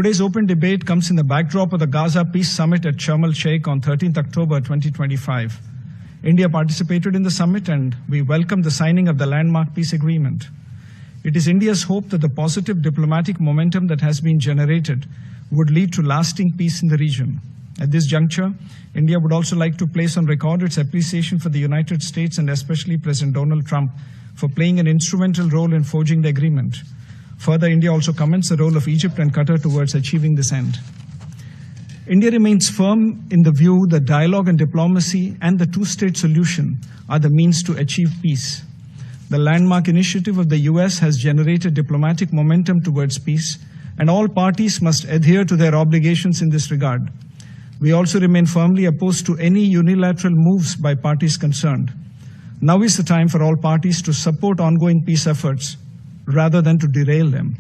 Today's open debate comes in the backdrop of the Gaza Peace Summit at Sharm el-Sheikh on 13th October 2025. India participated in the summit and we welcome the signing of the landmark peace agreement. It is India's hope that the positive diplomatic momentum that has been generated would lead to lasting peace in the region. At this juncture, India would also like to place on record its appreciation for the United States and especially President Donald Trump for playing an instrumental role in forging the agreement. Further, India also commends the role of Egypt and Qatar towards achieving this end. India remains firm in the view that dialogue and diplomacy and the two-state solution are the means to achieve peace. The landmark initiative of the US has generated diplomatic momentum towards peace, and all parties must adhere to their obligations in this regard. We also remain firmly opposed to any unilateral moves by parties concerned. Now is the time for all parties to support ongoing peace efforts rather than to derail them.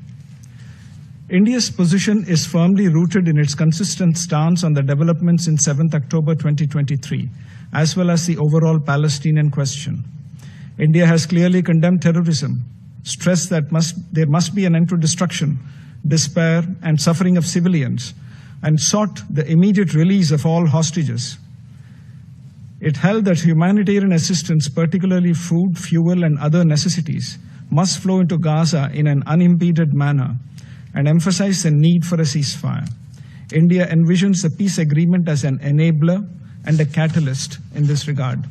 India's position is firmly rooted in its consistent stance on the developments in 7th October 2023, as well as the overall Palestinian question. India has clearly condemned terrorism, stressed that there must be an end to destruction, despair, and suffering of civilians, and sought the immediate release of all hostages. It held that humanitarian assistance, particularly food, fuel, and other necessities, must flow into Gaza in an unimpeded manner and emphasize the need for a ceasefire. India envisions the peace agreement as an enabler and a catalyst in this regard.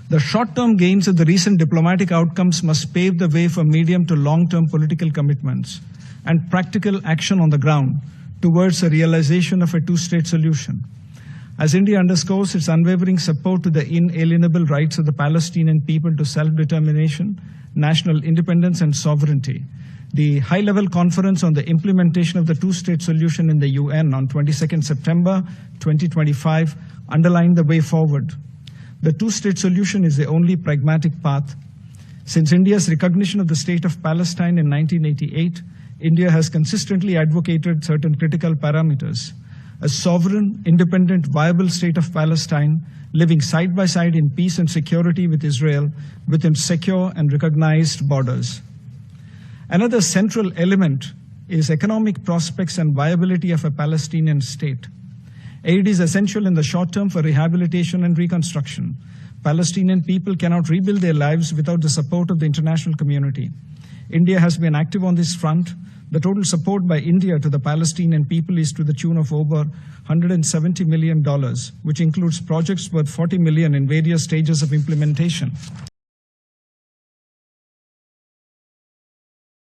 The short-term gains of the recent diplomatic outcomes must pave the way for medium to long-term political commitments and practical action on the ground towards the realization of a two-state solution. As India underscores its unwavering support to the inalienable rights of the Palestinian people to self-determination, national independence and sovereignty, the high-level conference on the implementation of the two-state solution in the UN on 22nd September 2025 underlined the way forward. The two-state solution is the only pragmatic path. Since India's recognition of the state of Palestine in 1988, India has consistently advocated certain critical parameters: a sovereign, independent, viable state of Palestine, living side by side in peace and security with Israel within secure and recognized borders. Another central element is economic prospects and viability of a Palestinian state. Aid is essential in the short term for rehabilitation and reconstruction. Palestinian people cannot rebuild their lives without the support of the international community. India has been active on this front. The total support by India to the Palestinian people is to the tune of over $170 million, which includes projects worth $40 million in various stages of implementation.